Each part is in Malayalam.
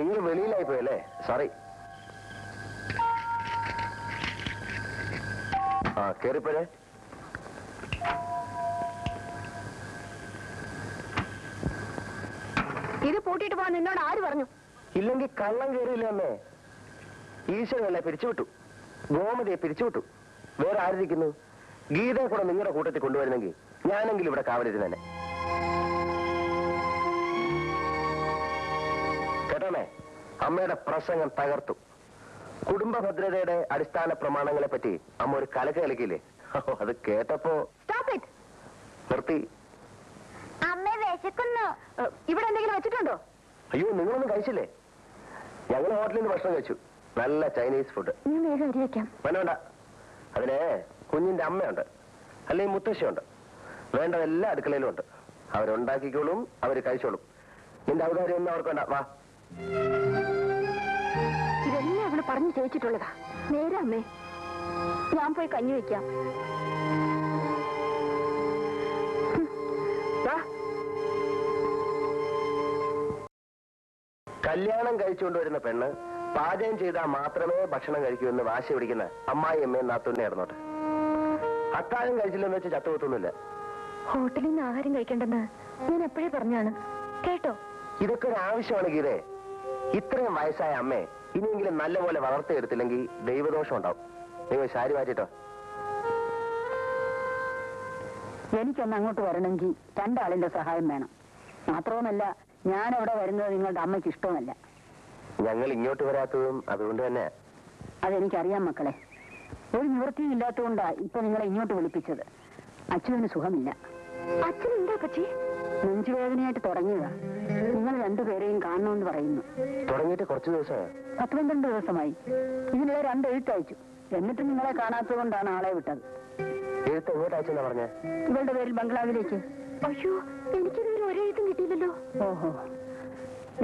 നിങ്ങൾ വെളിയിലായി പോയല്ലേ? സോറി. ആ കേറിപ്പോഴേ. ഇത് പൂട്ടിയിട്ട് പോകാൻ നിന്നോട് ആര് പറഞ്ഞു? ഇല്ലെങ്കിൽ കള്ളം കയറിയില്ല അമ്മേ. ഈശ്വരനല്ലേ പിരിച്ചുവിട്ടു, ഗോമതിയെ പിരിച്ചുവിട്ടു. വേറെ ആരിരിക്കുന്നു? ഗീതയെ കൂടെ നിങ്ങളുടെ കൂട്ടത്തിൽ കൊണ്ടുവരുന്നെങ്കിൽ ഞാനെങ്കിലും ഇവിടെ കാവലിരുന്നെ. കേട്ടോമേ, അമ്മയുടെ പ്രസംഗം തകർത്തു. കുടുംബ ഭദ്രതയുടെ അടിസ്ഥാന പ്രമാണങ്ങളെ പറ്റി അമ്മ ഒരു കലക്ക് കളിക്കില്ലേ? അത് കേട്ടപ്പോ നിർത്തി. അമ്മ വിശക്കുന്നു. ഇവിടെ എന്തെങ്കിലും വെച്ചിട്ടുണ്ടോ? അയ്യോ, നിങ്ങളൊന്നും കഴിച്ചില്ലേ? ഞങ്ങൾ ഹോട്ടലിൽ നിന്ന് ഭക്ഷണം കഴിച്ചു. നല്ല ചൈനീസ് ഫുഡ്. വേണ്ട, അതിന് കുഞ്ഞിന്റെ അമ്മയുണ്ട്, അല്ലെങ്കിൽ മുത്തശ്ശിയുണ്ട്. വേണ്ടതെല്ലാം അടുക്കളയിലും ഉണ്ട്. അവരുണ്ടാക്കിക്കോളും, അവര് കഴിച്ചോളും. നിന്റെ ഔദാര്യം ഒന്നും അവർക്ക് വേണ്ട. വാ. ഇതെല്ലാം അവള് പറഞ്ഞു ചോദിച്ചിട്ടുള്ളതാ. നേരെ അമ്മേ, ഞാൻ പോയി കഞ്ഞി വെക്കാം. കല്യാണം കഴിച്ചുകൊണ്ടുവരുന്ന പെണ്ണ് പാചകം ചെയ്താൽ മാത്രമേ ഭക്ഷണം കഴിക്കൂ എന്ന് വാശി പിടിക്കുന്ന അമ്മായി അമ്മയും നാത്തൂന്നെ ഇടന്നോട്ടെ. അത്താഴം കഴിച്ചില്ലെന്ന് വെച്ച് ചത്തുപോത്തൊന്നുമില്ല. ഹോട്ടലിൽ നിന്ന് ആഹാരം കഴിക്കേണ്ടെന്ന് ഞാൻ എപ്പോഴേ പറഞ്ഞാണ്, കേട്ടോ? ഇതൊക്കെ ഒരു ആവശ്യമാണ് ഗീതേ. ഇത്രയും വയസ്സായ അമ്മയെ ഇനിയെങ്കിലും നല്ലപോലെ വളർത്തിയെടുത്തില്ലെങ്കിൽ ദൈവദോഷം ഉണ്ടാവും. നിങ്ങൾ ശാരി മാറ്റിട്ടോ. എനിക്കൊന്ന് അങ്ങോട്ട് വരണമെങ്കിൽ രണ്ടാളിന്റെ സഹായം വേണം. മാത്രവുമല്ല, ഞാൻ അവിടെ വരുന്നത് നിങ്ങളുടെ അമ്മയ്ക്ക് ഇഷ്ടവുമല്ല. ഞങ്ങൾ ഇങ്ങോട്ട് വരാത്തതും അതുകൊണ്ട് തന്നെ. അതെനിക്കറിയാം മക്കളെ. ഒരു നിവൃത്തിയും ഇല്ലാത്തതുകൊണ്ടാ ഇപ്പൊ നിങ്ങളെ ഇങ്ങോട്ട് വിളിപ്പിച്ചത്. അച്ഛന് സുഖമില്ല. അച്ഛനെന്താ പറ്റി? നെഞ്ചുവേദനയായിട്ട് തുടങ്ങിയതാ. നിങ്ങൾ രണ്ടുപേരെയും കാണണമെന്ന് പറയുന്നു. തുടങ്ങിയിട്ട് കുറച്ച് ദിവസമായി. 12 ദിവസമായി. ഇതിനിടെ 2 എഴുത്തയച്ചു. എന്നിട്ട് നിങ്ങളെ കാണാത്തത് കൊണ്ടാണ് ആളെ വിട്ടത്. എഴുത്ത് എങ്ങോട്ട് അയച്ചെന്നാ പറഞ്ഞ? ഇവളുടെ പേരിൽ ബംഗ്ലാവിലേക്ക്. അയ്യോ, എനിക്കിതുവരെ ഒരെഴുത്തും കിട്ടിയില്ലല്ലോ. ഓഹോ,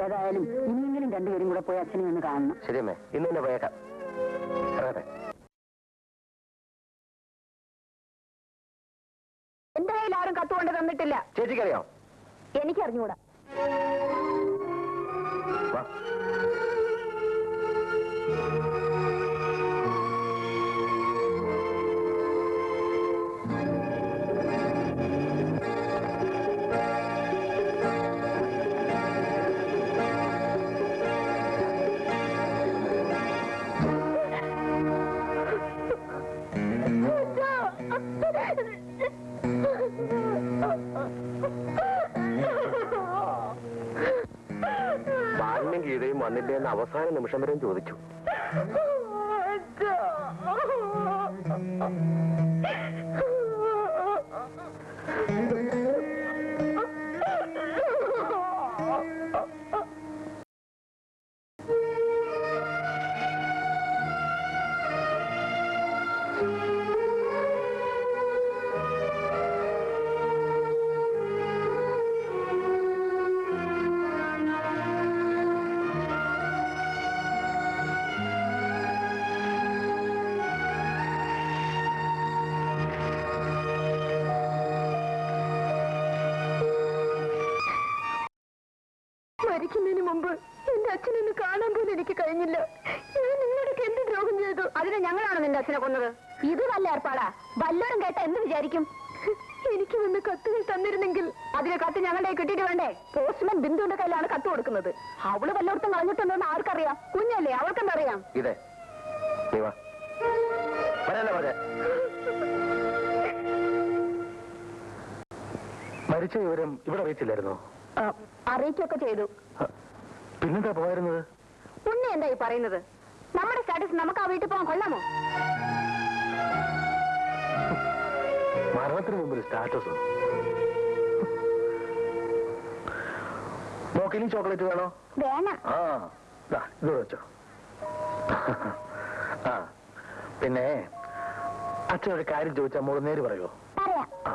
ഏതായാലും ഇനിയെങ്കിലും രണ്ടുപേരും കൂടെ പോയി അച്ഛനെ ഒന്ന് കാണണം. ശരിയമ്മേ, ഇന്ന് തന്നെ പോയേക്കാം. എന്റെ കയ്യിൽ ആരും കത്തുകൊണ്ട് തന്നിട്ടില്ല. ചേച്ചിക്കറിയാം? എനിക്കറിഞ്ഞൂടാ. ബാലിനും ഗീതയും വന്നില്ലേ എന്ന് അവസാന നിമിഷം വരെയും ചോദിച്ചു. മരിക്കുന്നതിന് മുമ്പ് എന്റെ അച്ഛനൊന്ന് കാണാൻ പോലും എനിക്ക് കഴിഞ്ഞില്ല. ഞാൻ നിങ്ങളോടൊക്കെ എന്ത് ദ്രോഹം ചെയ്തു? അതിന് ഞങ്ങളാണ് നിന്റെ അച്ഛനെ കൊന്നത്. ഇത് നല്ല ഏർപ്പാടാ. വല്ലവരും കേട്ട എന്ത് വിചാരിക്കും? എനിക്ക് വന്ന് കത്തുകൾ തന്നിരുന്നെങ്കിൽ. അതിന് കത്ത് ഞങ്ങളുടെ കിട്ടിയിട്ട് വേണ്ടേ? പോസ്റ്റ്മാൻ ബിന്ദുവിന്റെ കയ്യിലാണ് കത്ത് കൊടുക്കുന്നത്. അവള് വല്ലയിടത്തും കളഞ്ഞിട്ടുണ്ടെന്ന് ആർക്കറിയാം? കുഞ്ഞല്ലേ, അവൾക്കെന്തറിയാം? ഇതേ മരിച്ച വിവരം ഇവിടെ അറിയിച്ചില്ലായിരുന്നോ? അറിയിക്കൊക്കെ ചെയ്തു. പിന്നെന്താ പോയിരുന്നത്? ഉണ്ണി എന്താ ഈ പറയുന്നത്? നമ്മുടെ സ്റ്റാറ്റസ് നമുക്ക് ആ വീട്ടിൽ പോകാൻ കൊള്ളാമോ? മരണത്തിന് മുമ്പിൽ സ്റ്റാറ്റസ് നോക്കിനി ചോക്ലേറ്റ് വേണോ? വേണം. ആ ഇത് വെച്ചോ. ആ പിന്നെ അച്ഛനൊരു കാര്യം ചോദിച്ചാൽ മോള് നേര് പറയുമോ? ആ,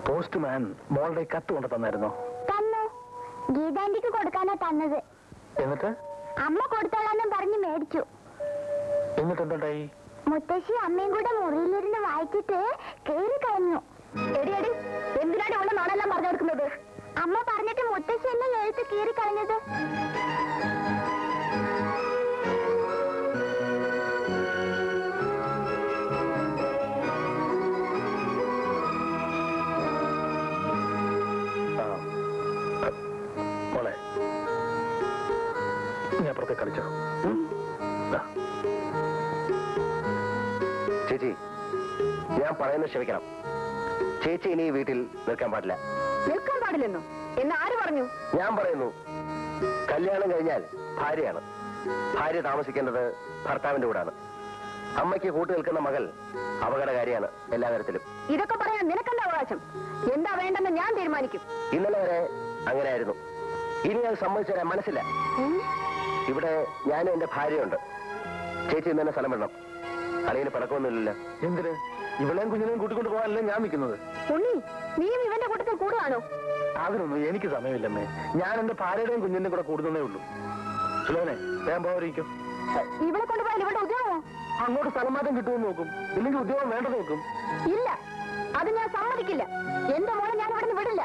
പോസ്റ്റ്മാൻ മോളുടെ കത്ത് കൊണ്ട് തന്നായിരുന്നോ? തന്നു. ഗീതാന്റിക്ക് കൊടുക്കാനാ തന്നത്. എന്നിട്ട് അമ്മ കൊടുത്തോളാന്നും പറഞ്ഞ് മേടിച്ചു. എന്നിട്ട് എന്തുണ്ടായി? മുത്തശ്ശി അമ്മയും കൂടെ മുറിയിലിരുന്ന് വായിച്ചിട്ട് കേറി കളഞ്ഞു. എടി എന്തിനാണ് ഉള്ള നാളെല്ലാം പറഞ്ഞു കൊടുക്കുന്നത്? അമ്മ പറഞ്ഞിട്ട് മുത്തശ്ശി എന്നെ എഴുത്ത് കീറി കളഞ്ഞത്. ഞാൻ പുറത്തെ കളിച്ചോ. ചേച്ചി, ഞാൻ പറയുന്നത് ക്ഷമിക്കണം. ചേച്ചി ഇനി ഈ വീട്ടിൽ നിൽക്കാൻ പാടില്ല. നിൽക്കാൻ പാടില്ലെന്നോ? എന്ന് ആര് പറഞ്ഞു? ഞാൻ പറയുന്നു, കല്യാണം കഴിഞ്ഞാൽ ഭാര്യയാണ്. ഭാര്യ താമസിക്കേണ്ടത് ഭർത്താവിന്റെ കൂടാണ്. അമ്മയ്ക്ക് കൂട്ടു നിൽക്കുന്ന മകൾ അപകടകാരിയാണ് എല്ലാ തരത്തിലും. ഇതൊക്കെ പറയാൻ നിനക്കെന്താ അവകാശം? എന്താ വേണ്ടെന്ന് ഞാൻ തീരുമാനിക്കും. ഇന്നലെ വരെ അങ്ങനെയായിരുന്നു. ഇനി അത് സമ്മതിച്ചു തരാൻ മനസ്സില്ല. ഇവിടെ ഞാനും എന്റെ ഭാര്യയുണ്ട്. ചേച്ചി ഇന്ന് തന്നെ സ്ഥലം വിടണം. അളിയന് പടക്കമൊന്നുമില്ലല്ലോ. എന്തിന്? ഇവളെയും കുഞ്ഞിനെയും കൂട്ടിക്കൊണ്ട് പോകാനല്ലേ ഞാൻ നിൽക്കുന്നത്. ഉണ്ണി, നീയും ഇവന്റെ കൂട്ടത്തിൽ കൂടുകയാണോ? അതിനൊന്നും എനിക്ക് സമയമില്ലമ്മേ. ഞാൻ എന്റെ ഭാര്യയുടെയും കുഞ്ഞിന്റെയും കൂടെ കൂടുന്നേ ഉള്ളൂ. സുലോനെ, വേഗം പോകാതിരിക്കും. ഇവളെ കൊണ്ടുപോയാൽ ഇവിടെ ഉദ്യോഗമോ? അങ്ങോട്ട് സ്ഥലം മാറ്റം കിട്ടുമെന്ന് നോക്കും. ഇല്ലെങ്കിൽ ഉദ്യോഗം വേണ്ടത് നോക്കും. ഇല്ല, അത് ഞാൻ സമ്മതിക്കില്ല. എന്റെ മോളെ ഞാൻ ഇവിടെ നിന്ന് വിടില്ല.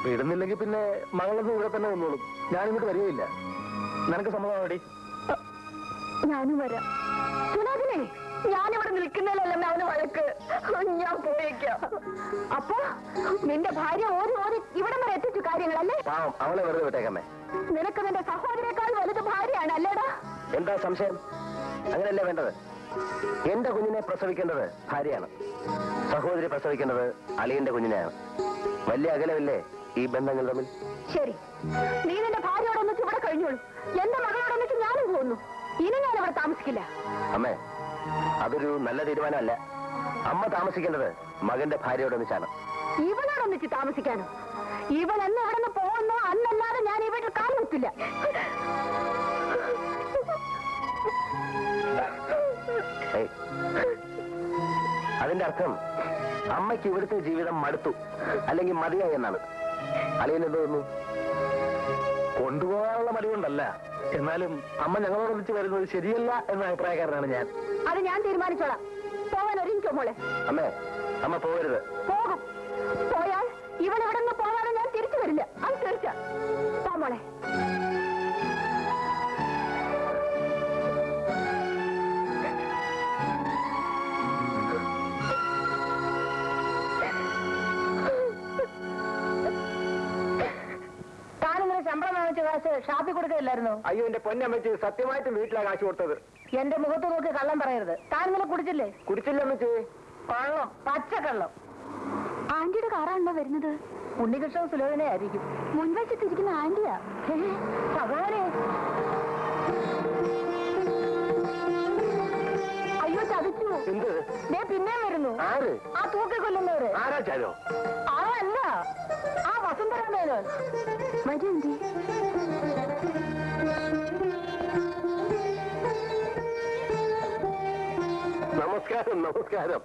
വിടുന്നില്ലെങ്കിൽ പിന്നെ മകളൊന്നും ഇവിടെ തന്നെ വന്നോളും. ഞാനിങ്ങോട്ട് വരികയില്ല. നിനക്ക് സമ്മതമാടി? ഞാനും വരാം. സുനാഥിനെ, ഞാനിവിടെ നിൽക്കുന്നതിലല്ല അവന് വഴക്ക്. ഞാൻ പോയേക്കാം. അപ്പൊ നിന്റെ ഭാര്യ ഓടി ഓടി ഇവിടെ വരെ എത്തിച്ചു കാര്യങ്ങളല്ലേ? പാവം, അവളെ വെറുതെ വിട്ടേക്കമ്മേ. നിനക്ക് നിന്റെ സഹോദരേക്കാൾ വലുത് ഭാര്യയാണ് അല്ലേടാ? എന്താ സംശയം? അങ്ങനെയല്ലേ വേണ്ടത്? എന്റെ കുഞ്ഞിനെ പ്രസവിക്കേണ്ടത് ഭാര്യയാണ്. സഹോദരി പ്രസവിക്കേണ്ടത് അളിയന്റെ കുഞ്ഞിനെയാണ്. വലിയ അകലമില്ലേ ഈ ബന്ധങ്ങൾ തമ്മിൽ? ശരി, നീ നിന്റെ ഭാര്യയോടൊന്നിച്ച് ഇവിടെ കഴിഞ്ഞോളൂ. എന്റെ മകളോടൊന്നിച്ച് ഞാനും പോകുന്നു. ഇനി ഞാൻ ഇവിടെ താമസിക്കില്ല. അമ്മേ, അതൊരു നല്ല തീരുമാനമല്ല. അമ്മ താമസിക്കേണ്ടത് മകന്റെ ഭാര്യയോടൊന്നിച്ചാണ്. ഇവനോടൊന്നിച്ച് താമസിക്കാനോ? ഇവൻ എന്ന് ഇവിടെ നിന്ന് പോകുന്നോ അന്നല്ലാതെ ഞാൻ ഈ വീട്ടിൽ കാലം വെക്കില്ല. അതിന്റെ അർത്ഥം അമ്മയ്ക്ക് ഇവിടുത്തെ ജീവിതം മടുത്തു, അല്ലെങ്കിൽ മതിയായി എന്നാണ്. അളിയനെന്ത് തോന്നുന്നു? കൊണ്ടുപോകാനുള്ള മടി കൊണ്ടല്ല, എന്നാലും അമ്മ ഞങ്ങളോടൊന്നിച്ച് വരുന്നത് ശരിയല്ല എന്ന അഭിപ്രായക്കാരനാണ് ഞാൻ. അത് ഞാൻ തീരുമാനിച്ചോളാം. പോവാൻ ഒരുങ്ങിക്കോ മോളെ. അമ്മേ, അമ്മ പോകരുത്. പോകും. പോയാൽ ഇവൻ ഇവിടെ നിന്ന് പോകാതെ ഞാൻ തിരിച്ചു വരില്ല. അത് തീർച്ച. പോ മോളെ. ശമ്പളം വാങ്ങിച്ച കാശ് ഷാപ്പി കൊടുക്കില്ലായിരുന്നു? അയ്യോ, എന്റെ പൊന്നമ്മച്ച് സത്യമായിട്ട് വീട്ടിലാ കാശ് കൊടുത്തത്. എന്റെ മുഖത്ത് നോക്കി കള്ളം പറയരുത്. താൻ ഇന്നലെ കുടിച്ചില്ലേ? കുടിച്ചില്ല അമ്മച്ചി. കള്ളം, പച്ചക്കള്ളം. ആന്റിയുടെ കാറാണല്ലോ വരുന്നത്. ഉണ്ണികൃഷ്ണൻ സുലോചനെ ആയിരിക്കും. മുൻവശത്തിരിക്കുന്ന ആന്റിയാ. ഭഗവാനെ, അയ്യോ ചതിച്ചു. എന്ത്? പിന്നെയും വരുന്നു. ആര്? ആ തൂക്കിക്കൊല്ലുന്നവര്. ആരാച്ചാലോ? അതല്ല, ആ വസുന്ധരാമേനോൻ. മരുന്തി നമസ്കാരം, നമസ്കാരം.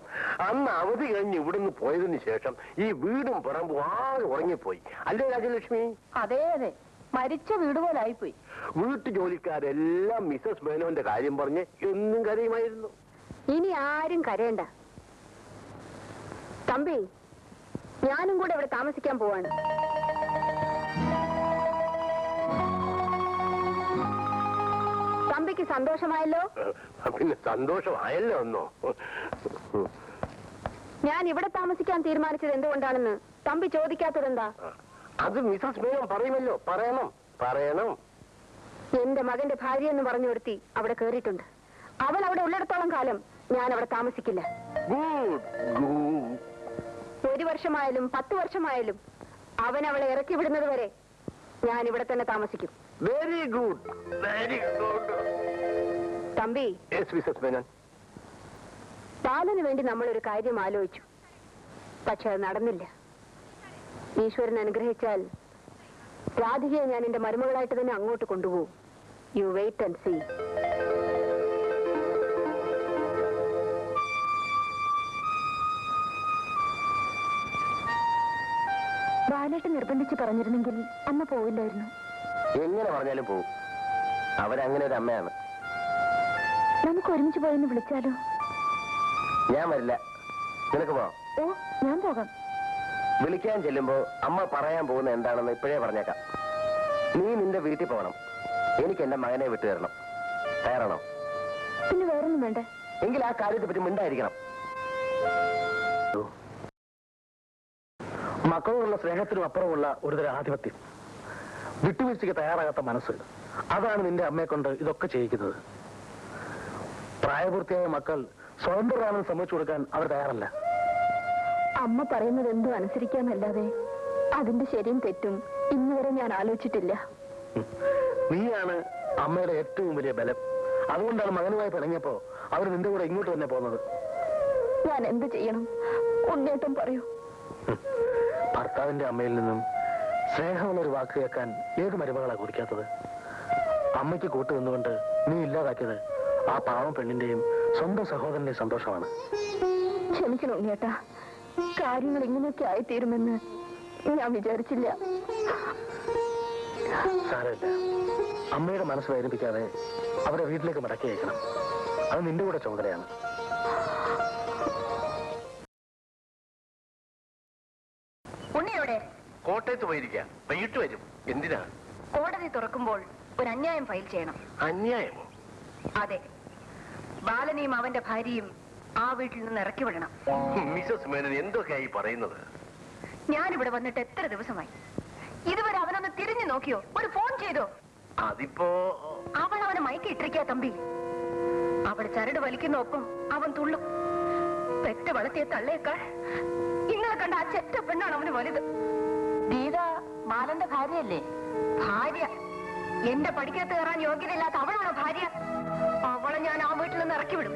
അന്ന് അവധി കഴിഞ്ഞ് ഇവിടുന്ന് പോയതിനു ശേഷം ഈ വീടും പറമ്പും ആകെ ഉറങ്ങിപ്പോയി അല്ലേ രാജലക്ഷ്മി? അതെ അതെ, മരിച്ച വീട് പോലായിപ്പോയി. വീട്ടു ജോലിക്കാരെല്ലാം മിസസ് മേനോന്റെ കാര്യം പറഞ്ഞ് എന്നും കരയുമായിരുന്നു. ഇനി ആരും കരയണ്ട തമ്പി. ഞാനും കൂടെ ഇവിടെ താമസിക്കാൻ പോവാണ്. തമ്പിക്ക് സന്തോഷമായല്ലോ? പിന്നെ സന്തോഷമായല്ലോ ഒന്നോ. ഞാൻ ഇവിടെ താമസിക്കാൻ തീരുമാനിച്ചത് എന്തുകൊണ്ടാണെന്ന് തമ്പി ചോദിക്കാത്തതെന്താ? അത് മിസസ് മേനോൻ പറയുമല്ലോ. പറയണം, പറയണം. എന്റെ മകന്റെ ഭാര്യ എന്ന് പറഞ്ഞു കൊടുത്തി അവിടെ കേറിയിട്ടുണ്ട്. അവൾ അവിടെ ഉള്ളിടത്തോളം കാലം ഞാൻ അവിടെ താമസിക്കില്ല. ഒരു വർഷമായാലും 10 വർഷമായാലും അവൻ അവളെ ഇറക്കി വിടുന്നത് വരെ ഞാൻ ഇവിടെ തന്നെ താമസിക്കും. Very good, very good. Thampi, Mrs Menon, ബാലന് വേണ്ടി നമ്മളൊരു കാര്യം ആലോചിച്ചു. പക്ഷെ അത് നടന്നില്ല. ഈശ്വരൻ അനുഗ്രഹിച്ചാൽ രാധികയെ ഞാൻ എന്റെ മരുമകളായിട്ട് തന്നെ അങ്ങോട്ട് കൊണ്ടുപോകും. You wait and see. ബാലേട്ട് നിർബന്ധിച്ച് പറഞ്ഞിരുന്നെങ്കിൽ അമ്മ പോവില്ലായിരുന്നു. എങ്ങനെ പറഞ്ഞാലും പോവും. അവരങ്ങനെ ഒരു അമ്മയാണ്. നമുക്ക് ഒരുമിച്ച് പോയെന്ന് വിളിച്ചാലോ? ഞാൻ വരില്ല. നിനക്ക് പോവാം. ഓ, ഞാൻ പോകാം. വിളിക്കാൻ ചെല്ലുമ്പോ അമ്മ പറയാൻ പോകുന്ന എന്താണെന്ന് ഇപ്പോഴേ പറഞ്ഞേക്കാം. നീ നിന്റെ വീട്ടിൽ പോകണം. എനിക്ക് എന്റെ മകനെ വിട്ടു തരണം. തയ്യാറാണോ? പിന്നെ വേറൊന്നും വേണ്ടേ? എങ്കിൽ ആ കാര്യത്തെ പറ്റി മിണ്ടായിരിക്കണം. മക്കളോടുള്ള സ്നേഹത്തിനും അപ്പുറമുള്ള ഒരുതരം ആധിപത്യം, വിട്ടുവീഴ്ചയ്ക്ക് തയ്യാറാകാത്ത മനസ്സ്, അതാണ് നിന്റെ അമ്മയെ കൊണ്ട് ഇതൊക്കെ ചെയ്യിക്കുന്നത്. പ്രായപൂർത്തിയായ മക്കൾ സ്വതന്ത്രരാണെന്ന് സമ്മതിച്ചു കൊടുക്കാൻ അവർ തയ്യാറല്ല. അമ്മ പറയുന്നത് എന്തും അനുസരിക്കാന്നല്ലാതെ അതിന്റെ ശരിയും തെറ്റും ഇന്നുവരെ ഞാൻ ആലോചിച്ചിട്ടില്ല. നീയാണ് അമ്മയുടെ ഏറ്റവും വലിയ ബലം. അതുകൊണ്ടാണ് മകനുമായി പിണങ്ങിയപ്പോ അവർ നിന്റെ കൂടെ ഇങ്ങോട്ട് തന്നെ പോകുന്നത്. ഞാൻ എന്ത് ചെയ്യണം? ഉണ്ണേട്ടം പറയൂ. ഭർത്താവിന്റെ അമ്മയിൽ നിന്നും സ്നേഹമുള്ളൊരു വാക്ക് കേൾക്കാൻ ഏത് മരുമകളാ കുറിക്കാത്തത്? അമ്മയ്ക്ക് കൂട്ടു നിന്നുകൊണ്ട് നീ ഇല്ലാതാക്കിയത് ആ പാവം പെണ്ണിന്റെയും സ്വന്തം സഹോദരന്റെയും സന്തോഷമാണ്. ക്ഷമിക്കണം ഉണ്ണിയേട്ടാ, കാര്യങ്ങൾ ഇങ്ങനെയൊക്കെ ആയിത്തീരുമെന്ന് ഞാൻ വിചാരിച്ചില്ല. സാരമില്ല, അമ്മയുടെ മനസ്സ് വേദനിപ്പിക്കാതെ അവരെ വീട്ടിലേക്ക് മടക്കി അയക്കണം. അത് നിന്റെ കൂടെ ചുമതലയാണ്. ഉണ്ണിയോടെ കോട്ടയത്ത് പോയിരിക്കാം, വൈകിട്ട് വരും. എന്തിനാ? കോടതി തുറക്കുമ്പോൾ ഒരു അന്യായം ഫയൽ ചെയ്യണം. അന്യായമോ? അതെ, ബാലനെയും അവന്റെ ഭാര്യയും ആ വീട്ടിൽ നിന്ന് ഇറക്കി വിടണം. മിസസ് മേനൻ എന്തൊക്കെയായി പറയുന്നത്? ഞാനിവിടെ വന്നിട്ട് എത്ര ദിവസമായി? ഇതുവരെ അവനൊന്ന് തിരിഞ്ഞു നോക്കിയോ? ഒരു ഫോൺ ചെയ്തോ? അതിപ്പോ അവൾ അവനെ മയക്കി ഇട്ടിരിക്കാ തമ്പി. അവൾ ചരട് വലിക്കുന്ന ഒപ്പം അവൻ തുള്ളും. പെറ്റ വളർത്തിയ തള്ളയേക്കാൾ ഇന്നലെ കണ്ട ആ ചെറ്റ പെണ്ണാണ് അവന് വലുത്. ഗീത ബാലന്റെ ഭാര്യയല്ലേ? ഭാര്യ? എന്റെ പഠിക്കത്ത് കയറാൻ യോഗ്യതയില്ലാത്ത അവളാണോ ഭാര്യ? അവളെ ഞാൻ ആ വീട്ടിൽ നിന്ന് ഇറക്കി വിടും.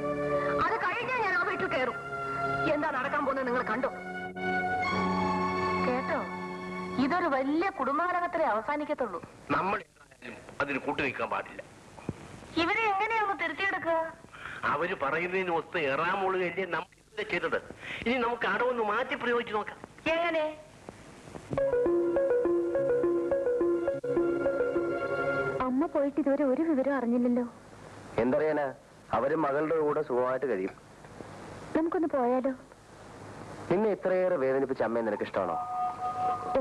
അത് കഴിഞ്ഞാൽ ഞാൻ ആ വീട്ടിൽ കയറും. എന്താ നടക്കാൻ പോകുന്നത് നിങ്ങൾ കണ്ടോ? കേട്ടോ, ഇതൊരു വലിയ കുടുംബകലഹത്തിലെ അവസാനിക്കത്തുള്ളൂ. നമ്മൾ അതിന് കൂട്ടുനിൽക്കാൻ പാടില്ല. ഇവരെ എങ്ങനെയാണ് തിരുത്തിയെടുക്കുക? അവര് പറയുന്നതിന് ഒത്ത് ഏറാമൂളുകയല്ലേ നമ്മൾ ഇതുവരെ ചെയ്തത്. ഇനി നമുക്ക് അടവൊന്ന് മാറ്റി പ്രയോഗിച്ചു നോക്കാം. എങ്ങനെ? അമ്മ പോയിട്ട് ഇതുവരെ ഒരു വിവരം അറിഞ്ഞില്ലല്ലോ. എന്തറിയാനാ, അവര് മകളുടെ കൂടെ സുഖമായിട്ട് കഴിയും. നമുക്കൊന്ന് പോയാലോ? നിന്നെ ഇത്രയേറെ വേദനിപ്പിച്ച അമ്മയെ നിനക്ക് ഇഷ്ടമാണോ?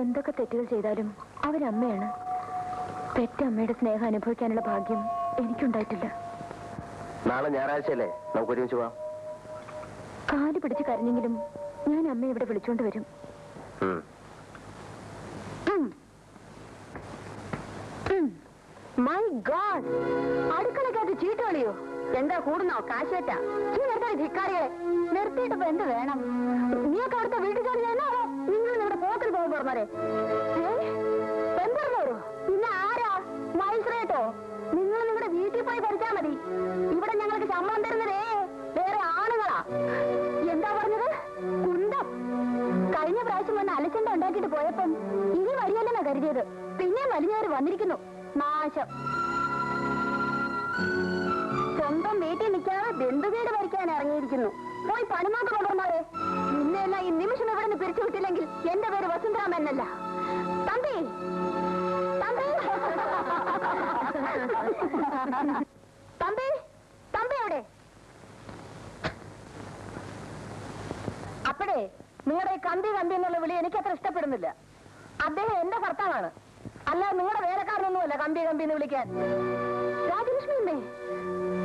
എന്തൊക്കെ തെറ്റുകൾ ചെയ്താലും അവരമ്മയാണ്. പെറ്റ അമ്മയുടെ സ്നേഹം അനുഭവിക്കാനുള്ള ഭാഗ്യം എനിക്കുണ്ടായിട്ടില്ല. നാളെ ഞായറാഴ്ചയല്ലേ, നമുക്ക് ഒരുമിച്ച് പോവാം. കാല് പിടിച്ച് കരഞ്ഞെങ്കിലും ഞാൻ അമ്മയെ ഇവിടെ വിളിച്ചോണ്ട് വരും. മൈ ഗോഡ്, അടുക്കളക്കകത്ത് ചീട്ട് കളിയോ? എന്താ കൂടുന്നോ കാശേറ്റാ? ധിക്കാരികളെ നിർത്തിയിട്ടിപ്പോ എന്ത് വേണം? നീയൊക്കെ അവിടുത്തെ വീട്ടിൽ ജോലി ചെയ്യുന്നോ? നിങ്ങൾ നിങ്ങളുടെ പോക്കിൽ പോകും പറഞ്ഞാരെ പെമ്പറോടോ? പിന്നെ ആരാ? മൈസ്രേട്ടോ? നിങ്ങൾ നിങ്ങളുടെ വീട്ടിൽ പോയി ഭരിച്ചാ മതി. ഇവിടെ ഞങ്ങൾക്ക് ശമ്പളം തരുന്നതേ വേറെ ആണുങ്ങളാ. എന്താ പറഞ്ഞത്? കുന്തം. കഴിഞ്ഞ പ്രാവശ്യം വന്ന് അലച്ചണ്ട ഉണ്ടാക്കിയിട്ട് പോയപ്പം ഇനി വരിയല്ലെന്നാ കരുതിയത്. പിന്നെ വലിഞ്ഞവര് വന്നിരിക്കുന്നു. നാശം. സ്വന്തം വീട്ടിൽ നിൽക്കാതെ ബന്ധുവീട് ഭരിക്കാൻ ഇറങ്ങിയിരിക്കുന്നു. പോയി പണിമാക്ക് കൊണ്ടുവന്നാലേ. നിന്നെല്ലാം ഈ നിമിഷം ഇവിടെ നിന്ന് പിരിച്ചു വിട്ടില്ലെങ്കിൽ എന്റെ പേര് വസുന്ധരാമെന്നല്ല. തമ്പി, തമ്പി, തമ്പി, തമ്പി എവിടെ? അപ്പഴേ നിങ്ങളുടെ കമ്പി കമ്പി എന്നുള്ള വിളി എനിക്കത്ര ഇഷ്ടപ്പെടുന്നില്ല. അദ്ദേഹം എന്റെ ഭർത്താവാണ്, അല്ല നിങ്ങളുടെ വേലക്കാരനൊന്നുമല്ല കമ്പി കമ്പി എന്ന് വിളിക്കാൻ. രാജലക്ഷ്മി അമ്മേ,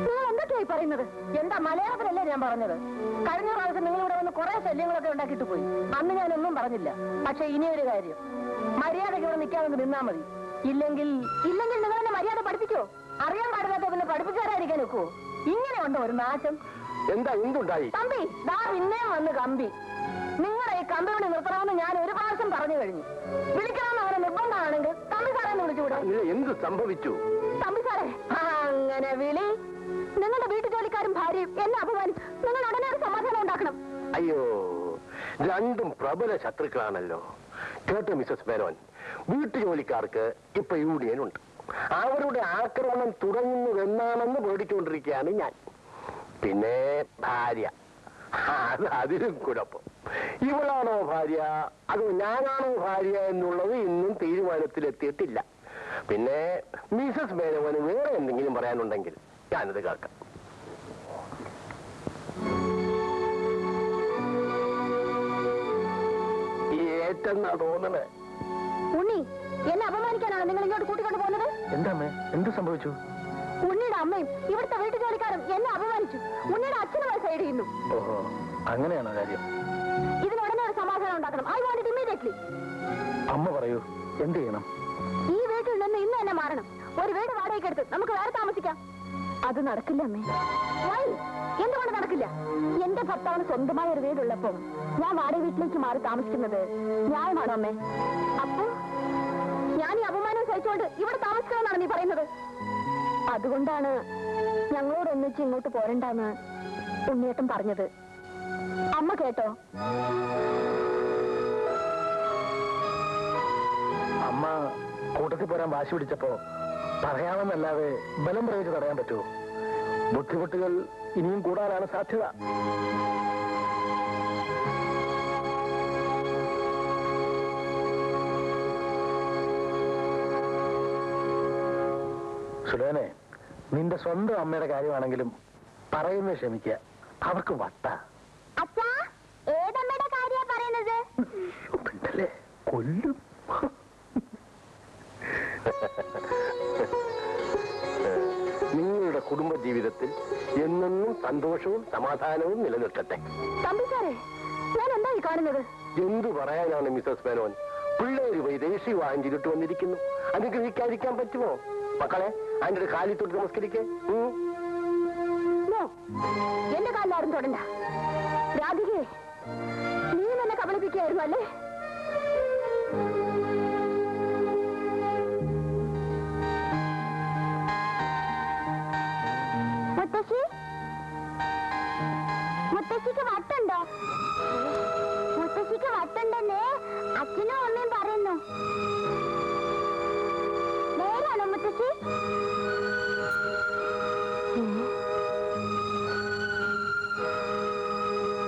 നിങ്ങൾ എന്തൊക്കെയായി പറയുന്നത്? എന്താ മലയാളത്തിലല്ലേ ഞാൻ പറഞ്ഞത്? കഴിഞ്ഞ പ്രാവശ്യം നിങ്ങൾ ഇവിടെ വന്ന് കുറെ ശല്യങ്ങളൊക്കെ ഉണ്ടാക്കിയിട്ട് പോയി. അന്ന് ഞാനൊന്നും പറഞ്ഞില്ല. പക്ഷെ ഇനിയൊരു കാര്യം, മര്യാദയ്ക്ക് ഇവിടെ നിൽക്കാമെന്ന് നിന്നാ മതി. ഇല്ലെങ്കിൽ നിങ്ങൾ എന്നെ മര്യാദ പഠിപ്പിക്കോ? അറിയാൻ പാടില്ലാത്ത പിന്നെ പഠിപ്പിച്ചു തരാതിരിക്കാൻ വെക്കുവോ? ഇങ്ങനെ ഉണ്ടോ ഒരു നാശം? എന്താ എന്തുണ്ടായി? തമ്പി ദാ പിന്നെ വന്ന് കമ്പി. നിങ്ങളെ ഈ കമ്പി വിളി നിർത്തണമെന്ന് ഞാൻ ഒരു പ്രാവശ്യം പറഞ്ഞു കഴിഞ്ഞു. വിളിക്കണമെന്ന് അവരെ നിർബന്ധമാണെങ്കിൽ തമ്പി സാറേ എന്ന് വിളിച്ചുകൂടെ? എന്ത് സംഭവിച്ചു? തമ്പി സാറേ, അങ്ങനെ വിളി. നിങ്ങളുടെ വീട്ടു ജോലിക്കാരും ഭാര്യയും എന്നെ അപമാനിച്ചു. നിങ്ങൾ ഉടനെ ഒരു സമാധാനം ഉണ്ടാക്കണം. അയ്യോ, രണ്ടും പ്രബല ശത്രുക്കളാണല്ലോ. കേട്ടോ മിസസ് മേനോൻ, വീട്ടുജോലിക്കാർക്ക് ഇപ്പൊ യൂണിയൻ ഉണ്ട്. അവരുടെ ആക്രമണം തുടങ്ങുന്നതെന്നാണെന്ന് പേടിച്ചുകൊണ്ടിരിക്കുകയാണ് ഞാൻ. പിന്നെ ഭാര്യ, അതിലും കുഴപ്പം. ഇവളാണോ ഭാര്യ അതോ ഞാനാണോ ഭാര്യ എന്നുള്ളത് ഇന്നും തീരുമാനത്തിലെത്തിയിട്ടില്ല. പിന്നെ മിസസ് മേനോന് വേറെ എന്തെങ്കിലും പറയാനുണ്ടെങ്കിൽ ഞാനത് കേൾക്കാം. ഏറ്റെന്നാ തോന്നണേ. ഉണ്ണി, എന്നെ അപമാനിക്കാനാണ് നിങ്ങൾ ഇങ്ങോട്ട് കൂട്ടിക്കൊണ്ട് പോകുന്നത്? എന്താ എന്ത് സംഭവിച്ചു? ഉണ്ണിയുടെ അമ്മയും ഇവിടുത്തെ വീട്ടു ജോലിക്കാരും എന്നെ അപമാനിച്ചു. ഉണ്ണിയുടെ അച്ഛനുമായി സൈഡ് ചെയ്യുന്നു. ഓഹോ, അങ്ങനെയാണോ കാര്യം? ഇതിനുടനെ ഒരു സമാധാനം ഉണ്ടാക്കണം. I want it immediately. അമ്മ പറയൂ, എന്ത് ചെയ്യണം? ഈ വീട്ടിൽ നിന്ന് ഇന്ന് തന്നെ മാറണം. ഒരു വീട് വാടകയ്ക്ക് എടുത്ത് നമുക്ക് വേറെ താമസിക്കാം. അത് നടക്കില്ല അമ്മേ. എന്തുകൊണ്ട് നടക്കില്ല? എന്റെ ഭർത്താവിന് സ്വന്തമായ ഒരു വീടുള്ളപ്പോ ഞാൻ വാടക വീട്ടിലേക്ക് മാറി താമസിക്കുന്നത് ന്യായമാണോ അമ്മേ? അപ്പൊ ഞാൻ ഈ അപമാനം സഹിച്ചുകൊണ്ട് ഇവിടെ താമസിക്കണമെന്നാണ് നീ പറയുന്നത്? അതുകൊണ്ടാണ് ഞങ്ങളോട് ഒന്നിച്ച് ഇങ്ങോട്ട് പോരണ്ടെന്ന് ഉണ്ണിയേട്ടൻ പറഞ്ഞത്. അമ്മ കേട്ടോ? അമ്മ കൂട്ടത്തിൽ പോരാൻ വാശി പിടിച്ചപ്പോ പറയാമെന്നല്ലാതെ ബലം പ്രയോഗിച്ച് തടയാൻ പറ്റുമോ? ബുദ്ധിമുട്ടുകൾ ഇനിയും കൂടാനാണ് സാധ്യത. സുലേനെ, നിന്റെ സ്വന്തം അമ്മയുടെ കാര്യമാണെങ്കിലും പറയുന്നത് ക്ഷമിക്കുക. അവർക്ക് വട്ട. ഏതമ്മയുടെ കാര്യ പറയുന്നത്? കൊല്ലും. നിങ്ങളുടെ കുടുംബ ജീവിതത്തിൽ എന്നെന്നും സന്തോഷവും സമാധാനവും നിലനിർത്തട്ടെ. തമ്പി സാറേ, ഞാൻ എന്താ ഈ കാണുന്നത്? എന്തു പറയാനാണ് മിസസ് മേനോൻ? പിള്ളേര് പോയി ദേശീയ വാങ്ങിച്ചിട്ട് വന്നിരിക്കുന്നു. അനുഗ്രഹിക്കാതിരിക്കാൻ പറ്റുമോ? മക്കളെ, അതിന്റെ ഒരു കാലിൽ തൊട്ട് നമസ്കരിക്കേ. എന്റെ കാലിലാരും തൊടണ്ട. രാധികയെ, നീ എന്നെ കബളിപ്പിക്കുകയായിരുന്നു അല്ലേ? മുത്തശ്ശി, മുത്തശ്ശിക്ക് വട്ടുണ്ടോ? മുത്തശ്ശിക്ക് വട്ടുണ്ടെന്ന് അച്ഛനും അമ്മയും പറയുന്നു. നേരാണോ മുത്തശ്ശി?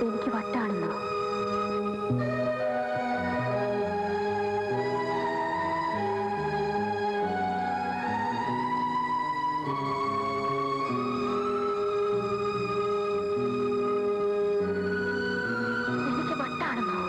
എനിക്ക് വട്ടാണെന്നോ? എനിക്ക് വട്ടാണെന്നോ?